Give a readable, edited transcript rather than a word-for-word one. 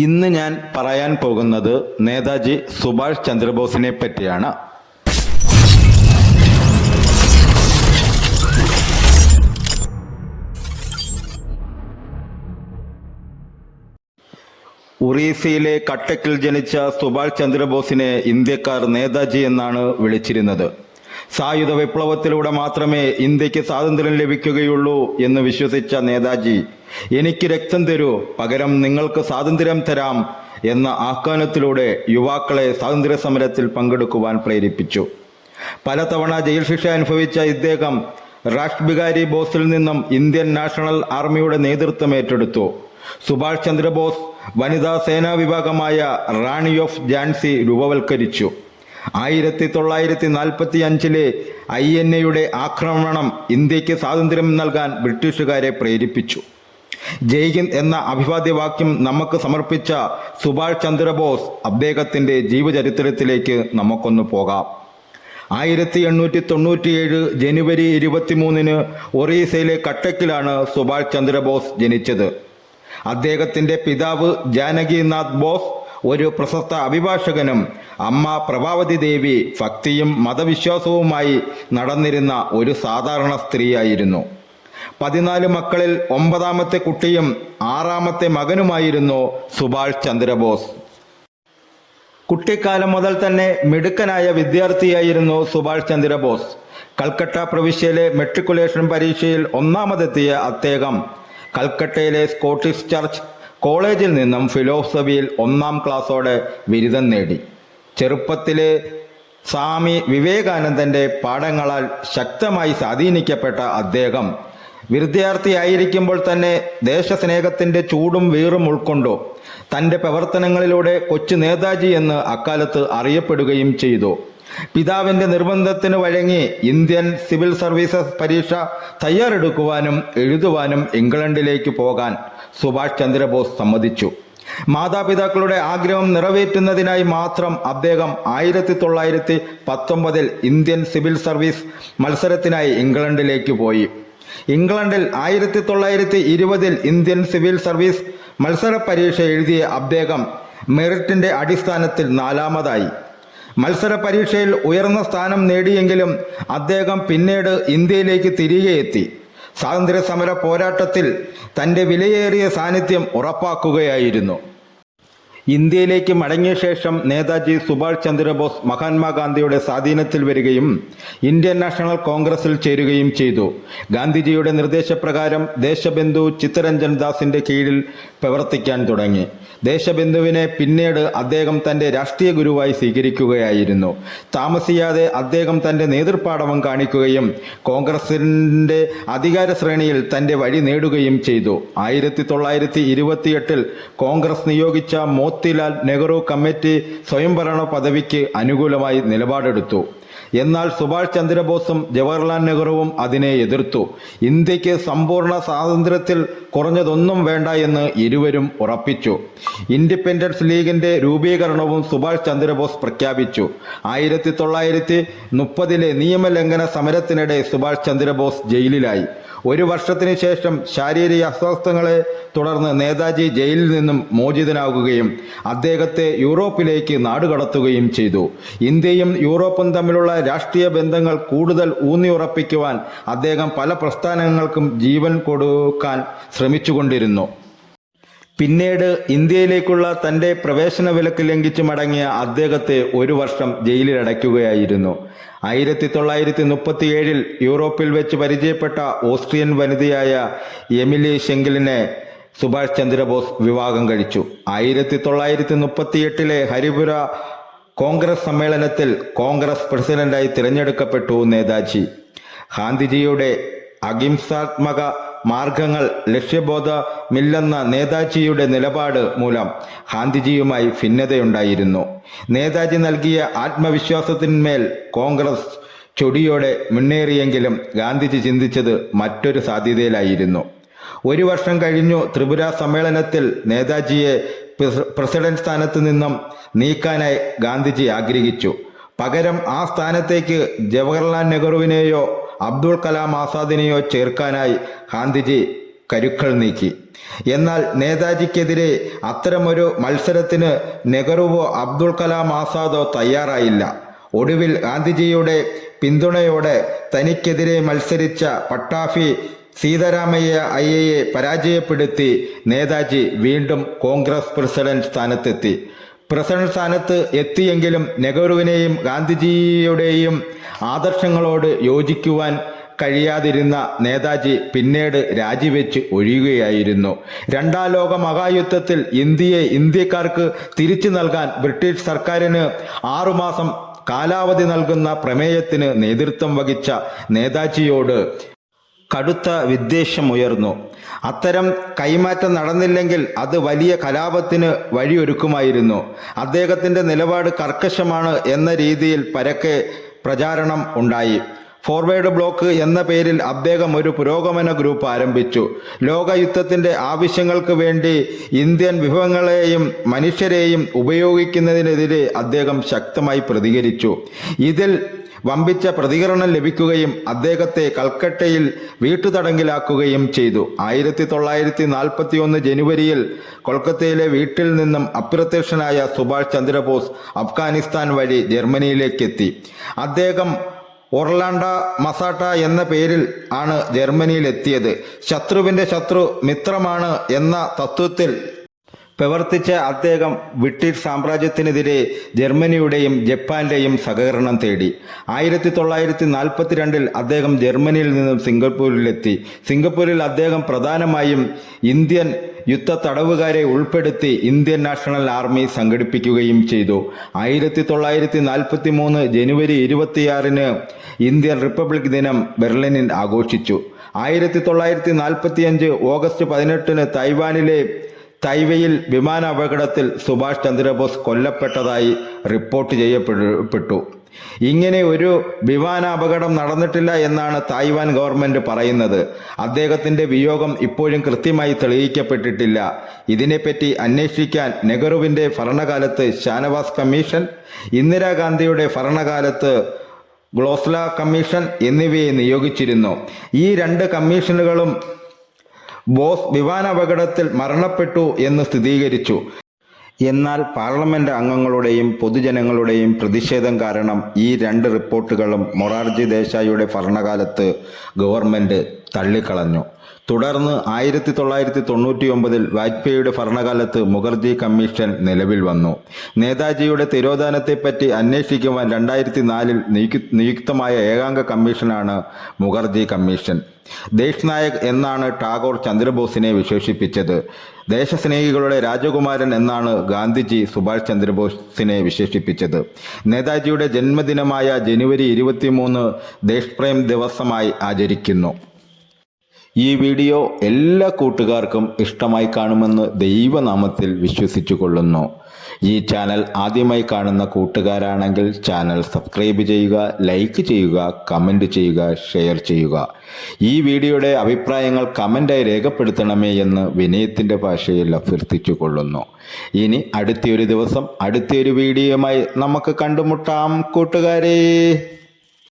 ഇന്ന് ഞാൻ പറയാൻ പോകുന്നത് നേതാജി സുഭാഷ് ചന്ദ്രബോസിനെ പറ്റിയാണ്. ഒറീസയിലെ കട്ടക്കിൽ ജനിച്ച സുഭാഷ് ചന്ദ്രബോസിനെ ഇന്ത്യക്കാർ നേതാജി എന്നാണ് വിളിച്ചിരുന്നത്. സായുധ വിപ്ലവത്തിലൂടെ മാത്രമേ ഇന്ത്യക്ക് സ്വാതന്ത്ര്യം ലഭിക്കുകയുള്ളൂ എന്ന് വിശ്വസിച്ച നേതാജി, എനിക്ക് രക്തം തരൂ, പകരം നിങ്ങൾക്ക് സ്വാതന്ത്ര്യം തരാം എന്ന ആഹ്വാനത്തിലൂടെ യുവാക്കളെ സ്വാതന്ത്ര്യ സമരത്തിൽ പങ്കെടുക്കുവാൻ പ്രേരിപ്പിച്ചു. പലതവണ ജയിൽ ശിക്ഷ അനുഭവിച്ച ഇദ്ദേഹം റാഷ് ബിഹാരി ബോസിൽ നിന്നും ഇന്ത്യൻ നാഷണൽ ആർമിയുടെ നേതൃത്വം ഏറ്റെടുത്തു. സുഭാഷ് ചന്ദ്രബോസ് വനിതാ സേനാ വിഭാഗമായ റാണി ഓഫ് ഝാൻസി രൂപവൽക്കരിച്ചു. 1945 INA ആക്രമണം ഇന്ത്യക്ക് സ്വാതന്ത്ര്യം നൽകാൻ ബ്രിട്ടീഷുകാരെ പ്രേരിപ്പിച്ചു. ജയ് ഹിന്ദ് എന്ന അഭിവാദ്യവാക്യം നമുക്ക് സമർപ്പിച്ച സുഭാഷ് ചന്ദ്രബോസ്, അദ്ദേഹത്തിൻ്റെ ജീവചരിത്രത്തിലേക്ക് നമുക്കൊന്ന് പോകാം. 1897 ജനുവരി 23 ഒറീസയിലെ കട്ടക്കിലാണ് സുഭാഷ് ചന്ദ്രബോസ് ജനിച്ചത്. അദ്ദേഹത്തിൻ്റെ പിതാവ് ജാനകിനാഥ് ബോസ് ഒരു പ്രശസ്ത അഭിഭാഷകനും അമ്മ പ്രഭാവതി ദേവി ഭക്തിയും മതവിശ്വാസവുമായി നടന്നിരുന്ന ഒരു സാധാരണ സ്ത്രീയായിരുന്നു. 14 മക്കളിൽ 9ാമത്തെ കുട്ടിയും 6ാമത്തെ മകനുമായിരുന്നു സുഭാഷ് ചന്ദ്രബോസ്. കുട്ടിക്കാലം മുതൽ തന്നെ മിടുക്കനായ വിദ്യാർത്ഥിയായിരുന്നു സുഭാഷ് ചന്ദ്രബോസ്. കൽക്കട്ട പ്രവിശ്യയിലെ മെട്രിക്കുലേഷൻ പരീക്ഷയിൽ 1ാമതെത്തിയ അദ്ദേഹം കൽക്കട്ടയിലെ സ്കോട്ടിഷ് ചർച്ച് കോളേജിൽ നിന്നും ഫിലോസഫിയിൽ 1ാം ക്ലാസ്സോടെ ബിരുദം നേടി. ചെറുപ്പത്തിലെ സ്വാമി വിവേകാനന്ദൻ്റെ പാഠങ്ങളാൽ ശക്തമായി സ്വാധീനിക്കപ്പെട്ട അദ്ദേഹം വിദ്യാർത്ഥിയായിരിക്കുമ്പോൾ തന്നെ ദേശസ്നേഹത്തിൻ്റെ ചൂടും വീറും ഉൾക്കൊണ്ടു. തൻ്റെ പ്രവർത്തനങ്ങളിലൂടെ കൊച്ചു നേതാജി എന്ന് അക്കാലത്ത് അറിയപ്പെടുകയും ചെയ്തു. പിതാവിൻ്റെ നിർബന്ധത്തിന് വഴങ്ങി ഇന്ത്യൻ സിവിൽ സർവീസസ് പരീക്ഷ തയ്യാറെടുക്കുവാനും എഴുതുവാനും ഇംഗ്ലണ്ടിലേക്ക് പോകാൻ സുഭാഷ് ചന്ദ്രബോസ് സമ്മതിച്ചു. മാതാപിതാക്കളുടെ ആഗ്രഹം നിറവേറ്റുന്നതിനായി മാത്രം അദ്ദേഹം 1919 ഇന്ത്യൻ സിവിൽ സർവീസ് മത്സരത്തിനായി ഇംഗ്ലണ്ടിലേക്ക് പോയി. ഇംഗ്ലണ്ടിൽ 1920 ഇന്ത്യൻ സിവിൽ സർവീസ് മത്സര പരീക്ഷ എഴുതിയ അദ്ദേഹം മെറിറ്റിൻ്റെ അടിസ്ഥാനത്തിൽ 4ാമതായി. മത്സര പരീക്ഷയിൽ ഉയർന്ന സ്ഥാനം നേടിയെങ്കിലും അദ്ദേഹം പിന്നീട് ഇന്ത്യയിലേക്ക് തിരികെ എത്തി സ്വാതന്ത്ര്യ സമര പോരാട്ടത്തിൽ തൻ്റെ വിലയേറിയ സാന്നിധ്യം ഉറപ്പാക്കുകയായിരുന്നു. ഇന്ത്യയിലേക്ക് മടങ്ങിയ ശേഷം നേതാജി സുഭാഷ് ചന്ദ്രബോസ് മഹാത്മാഗാന്ധിയുടെ സ്വാധീനത്തിൽ വരികയും ഇന്ത്യൻ നാഷണൽ കോൺഗ്രസിൽ ചേരുകയും ചെയ്തു. ഗാന്ധിജിയുടെ നിർദ്ദേശപ്രകാരം ദേശബന്ധു ചിത്തരഞ്ജൻ ദാസിൻ്റെ കീഴിൽ പ്രവർത്തിക്കാൻ തുടങ്ങി. ദേശബന്ധുവിനെ പിന്നീട് അദ്ദേഹം തൻ്റെ രാഷ്ട്രീയ ഗുരുവായി സ്വീകരിക്കുകയായിരുന്നു. താമസിയാതെ അദ്ദേഹം തൻ്റെ നേതൃപാടവം കാണിക്കുകയും കോൺഗ്രസിൻ്റെ അധികാര ശ്രേണിയിൽ തൻ്റെ വഴി നേടുകയും ചെയ്തു. 1928 കോൺഗ്രസ് നിയോഗിച്ച മോത്തിലാൽ നെഹ്റു കമ്മിറ്റി സ്വയംഭരണ പദവിക്ക് അനുകൂലമായി നിലപാടെടുത്തു. എന്നാൽ സുഭാഷ് ചന്ദ്രബോസും ജവഹർലാൽ നെഹ്റുവും അതിനെ എതിർത്തു. ഇന്ത്യക്ക് സമ്പൂർണ്ണ സ്വാതന്ത്ര്യത്തിൽ കുറഞ്ഞതൊന്നും വേണ്ട എന്ന് ഇരുവരും ഉറപ്പിച്ചു. ഇൻഡിപെൻഡൻസ് ലീഗിൻ്റെ രൂപീകരണവും സുഭാഷ് ചന്ദ്രബോസ് പ്രഖ്യാപിച്ചു. 1930 നിയമലംഘന സമരത്തിനിടെ സുഭാഷ് ചന്ദ്രബോസ് ജയിലിലായി. 1 വർഷത്തിന് ശേഷം ശാരീരിക അസ്വസ്ഥതകളെ തുടർന്ന് നേതാജി ജയിലിൽ നിന്നും മോചിതനാകുകയും അദ്ദേഹത്തെ യൂറോപ്പിലേക്ക് നാടുകടത്തുകയും ചെയ്തു. ഇന്ത്യയും യൂറോപ്പും തമ്മിലുള്ള രാഷ്ട്രീയ ബന്ധങ്ങൾ കൂടുതൽ ഊന്നിയുറപ്പിക്കുവാൻ അദ്ദേഹം പല പ്രസ്ഥാനങ്ങൾക്കും ജീവൻ കൊടുക്കാൻ ശ്രമിച്ചുകൊണ്ടിരുന്നു. പിന്നീട് ഇന്ത്യയിലേക്കുള്ള തൻ്റെ പ്രവേശന വിലക്ക് ലംഘിച്ച് മടങ്ങിയ അദ്ദേഹത്തെ 1 വർഷം ജയിലിലടയ്ക്കുകയായിരുന്നു. 1937 യൂറോപ്പിൽ വെച്ച് പരിചയപ്പെട്ട ഓസ്ട്രിയൻ വനിതയായ എമിലി ഷെങ്കിലിനെ സുഭാഷ് ചന്ദ്രബോസ് വിവാഹം കഴിച്ചു. 1938 ഹരിപുര കോൺഗ്രസ് സമ്മേളനത്തിൽ കോൺഗ്രസ് പ്രസിഡന്റായി തിരഞ്ഞെടുക്കപ്പെട്ടു നേതാജി. ഗാന്ധിജിയുടെ അഹിംസാത്മക മാർഗങ്ങൾ ലക്ഷ്യബോധമില്ലെന്ന നേതാജിയുടെ നിലപാട് മൂലം ഗാന്ധിജിയുമായി ഭിന്നതയുണ്ടായിരുന്നു. നേതാജി നൽകിയ ആത്മവിശ്വാസത്തിന്മേൽ കോൺഗ്രസ് ചൊടിയോടെ മുന്നേറിയെങ്കിലും ഗാന്ധിജി ചിന്തിച്ചത് മറ്റൊരു സാധ്യതയിലായിരുന്നു. 1 വർഷം കഴിഞ്ഞു ത്രിപുര സമ്മേളനത്തിൽ നേതാജിയെ പ്രസിഡന്റ് സ്ഥാനത്ത് നിന്നും നീക്കാനായി ഗാന്ധിജി ആഗ്രഹിച്ചു. പകരം ആ സ്ഥാനത്തേക്ക് ജവഹർലാൽ നെഹ്റുവിനെയോ അബ്ദുൾ കലാം ആസാദിനെയോ ചേർക്കാനായി ഗാന്ധിജി കരുക്കൾ നീക്കി. എന്നാൽ നേതാജിക്കെതിരെ അത്തരമൊരു മത്സരത്തിന് നെഹ്റുവോ അബ്ദുൽ കലാം ആസാദോ തയ്യാറായില്ല. ഒടുവിൽ ഗാന്ധിജിയുടെ പിന്തുണയോടെ തനിക്കെതിരെ മത്സരിച്ച പട്ടാഭി സീതാരാമയ്യ അയ്യയെ പരാജയപ്പെടുത്തി നേതാജി വീണ്ടും കോൺഗ്രസ് പ്രസിഡന്റ് സ്ഥാനത്തെത്തി. പ്രസിഡന്റ് സ്ഥാനത്ത് എത്തിയെങ്കിലും നെഹ്റുവിനെയും ഗാന്ധിജിയുടെയും ആദർശങ്ങളോട് യോജിക്കുവാൻ കഴിയാതിരുന്ന നേതാജി പിന്നീട് രാജിവെച്ച് ഒഴിയുകയായിരുന്നു. രണ്ടാം ലോക മഹായുദ്ധത്തിൽ ഇന്ത്യയെ ഇന്ത്യക്കാർക്ക് തിരിച്ചു നൽകാൻ ബ്രിട്ടീഷ് സർക്കാരിന് 6 മാസം കാലാവധി നൽകുന്ന പ്രമേയത്തിന് നേതൃത്വം വഹിച്ച നേതാജിയോട് കടുത്ത വിദ്വേഷമുയർന്നു. അത്തരം കൈമാറ്റം നടന്നില്ലെങ്കിൽ അത് വലിയ കലാപത്തിന് വഴിയൊരുക്കുമായിരുന്നു. അദ്ദേഹത്തിൻ്റെ നിലപാട് കർക്കശമാണ് എന്ന രീതിയിൽ പരക്കെ പ്രചാരണം ഉണ്ടായി. ഫോർവേഡ് ബ്ലോക്ക് എന്ന പേരിൽ അദ്ദേഹം ഒരു പുരോഗമന ഗ്രൂപ്പ് ആരംഭിച്ചു. ലോകയുദ്ധത്തിൻ്റെ ആവശ്യങ്ങൾക്ക് വേണ്ടി ഇന്ത്യൻ വിഭവങ്ങളെയും മനുഷ്യരെയും ഉപയോഗിക്കുന്നതിനെതിരെ അദ്ദേഹം ശക്തമായി പ്രതികരിച്ചു. ഇതിൽ വമ്പിച്ച പ്രതികരണം ലഭിക്കുകയും അദ്ദേഹത്തെ കൽക്കട്ടയിൽ വീട്ടുതടങ്കിലാക്കുകയും ചെയ്തു. 1941 ജനുവരിയിൽ കൊൽക്കത്തയിലെ വീട്ടിൽ നിന്നും അപ്രത്യക്ഷനായ സുഭാഷ് ചന്ദ്രബോസ് അഫ്ഗാനിസ്ഥാൻ വഴി ജർമ്മനിയിലേക്കെത്തി. അദ്ദേഹം ഒർലാൻഡ മസാട്ട എന്ന പേരിൽ ആണ് ജർമ്മനിയിലെത്തിയത്. ശത്രുവിൻ്റെ ശത്രു മിത്രമാണ് എന്ന തത്വത്തിൽ പ്രവർത്തിച്ച അദ്ദേഹം ബ്രിട്ടീഷ് സാമ്രാജ്യത്തിനെതിരെ ജർമ്മനിയുടെയും ജപ്പാന്റെയും സഹകരണം തേടി. 1942 അദ്ദേഹം ജർമ്മനിയിൽ നിന്നും സിംഗപ്പൂരിലെത്തി. സിംഗപ്പൂരിൽ അദ്ദേഹം പ്രധാനമായും ഇന്ത്യൻ യുദ്ധ തടവുകാരെ ഉൾപ്പെടുത്തി ഇന്ത്യൻ നാഷണൽ ആർമി സംഘടിപ്പിക്കുകയും ചെയ്തു. 1943 ജനുവരി 26 ഇന്ത്യൻ റിപ്പബ്ലിക് ദിനം ബെർലിനിൽ ആഘോഷിച്ചു. 1945 ഓഗസ്റ്റ് 18 തായ്വാനിലെ തൈവയിൽ വിമാന അപകടത്തിൽ സുഭാഷ് ചന്ദ്രബോസ് കൊല്ലപ്പെട്ടതായി റിപ്പോർട്ട് ചെയ്യപ്പെട്ടു. ഇങ്ങനെ ഒരു വിമാന അപകടം നടന്നിട്ടില്ല എന്നാണ് തായ്വാൻ ഗവൺമെൻറ് പറയുന്നത്. അദ്ദേഹത്തിൻ്റെ വിയോഗം ഇപ്പോഴും കൃത്യമായി തെളിയിക്കപ്പെട്ടിട്ടില്ല. ഇതിനെപ്പറ്റി അന്വേഷിക്കാൻ നെഹ്റുവിൻ്റെ ഭരണകാലത്ത് ഷാനവാസ് കമ്മീഷൻ, ഇന്ദിരാഗാന്ധിയുടെ ഭരണകാലത്ത് ഗ്ലോസ്ല കമ്മീഷൻ എന്നിവയെ നിയോഗിച്ചിരുന്നു. ഈ 2 കമ്മീഷനുകളും ബോസ് വിമാനാപകടത്തിൽ മരണപ്പെട്ടു എന്ന് സ്ഥിരീകരിച്ചു. എന്നാൽ പാർലമെന്റ് അംഗങ്ങളുടെയും പൊതുജനങ്ങളുടെയും പ്രതിഷേധം കാരണം ഈ 2 റിപ്പോർട്ടുകളും മൊറാർജി ദേശായിയുടെ ഭരണകാലത്ത് ഗവൺമെന്റ് തള്ളിക്കളഞ്ഞു. തുടർന്ന് 1999 വാജ്പേയിയുടെ ഭരണകാലത്ത് മുഖർജി കമ്മീഷൻ നിലവിൽ വന്നു. നേതാജിയുടെ തിരോധാനത്തെപ്പറ്റി അന്വേഷിക്കുവാൻ 2004 നിയുക്തമായ ഏകാംഗ കമ്മീഷനാണ് മുഖർജി കമ്മീഷൻ. ദേശ് നായക് എന്നാണ് ടാഗോർ ചന്ദ്രബോസിനെ വിശേഷിപ്പിച്ചത്. ദേശസ്നേഹികളുടെ രാജകുമാരൻ എന്നാണ് ഗാന്ധിജി സുഭാഷ് ചന്ദ്രബോസിനെ വിശേഷിപ്പിച്ചത്. നേതാജിയുടെ ജന്മദിനമായ ജനുവരി 23 ദേശപ്രേം ദിവസമായി ആചരിക്കുന്നു. ഈ വീഡിയോ എല്ലാ കൂട്ടുകാർക്കും ഇഷ്ടമായി കാണുമെന്ന് ദൈവനാമത്തിൽ വിശ്വസിച്ചു കൊള്ളുന്നു. ഈ ചാനൽ ആദ്യമായി കാണുന്ന കൂട്ടുകാരാണെങ്കിൽ ചാനൽ സബ്സ്ക്രൈബ് ചെയ്യുക, ലൈക്ക് ചെയ്യുക, കമൻറ്റ് ചെയ്യുക, ഷെയർ ചെയ്യുക. ഈ വീഡിയോയുടെ അഭിപ്രായങ്ങൾ കമൻ്റായി രേഖപ്പെടുത്തണമേ എന്ന് വിനയത്തിൻ്റെ ഭാഷയിൽ അഭ്യർത്ഥിച്ചു കൊള്ളുന്നു. ഇനി അടുത്തൊരു ദിവസം അടുത്തൊരു വീഡിയോയുമായി നമുക്ക് കണ്ടുമുട്ടാം കൂട്ടുകാരെ.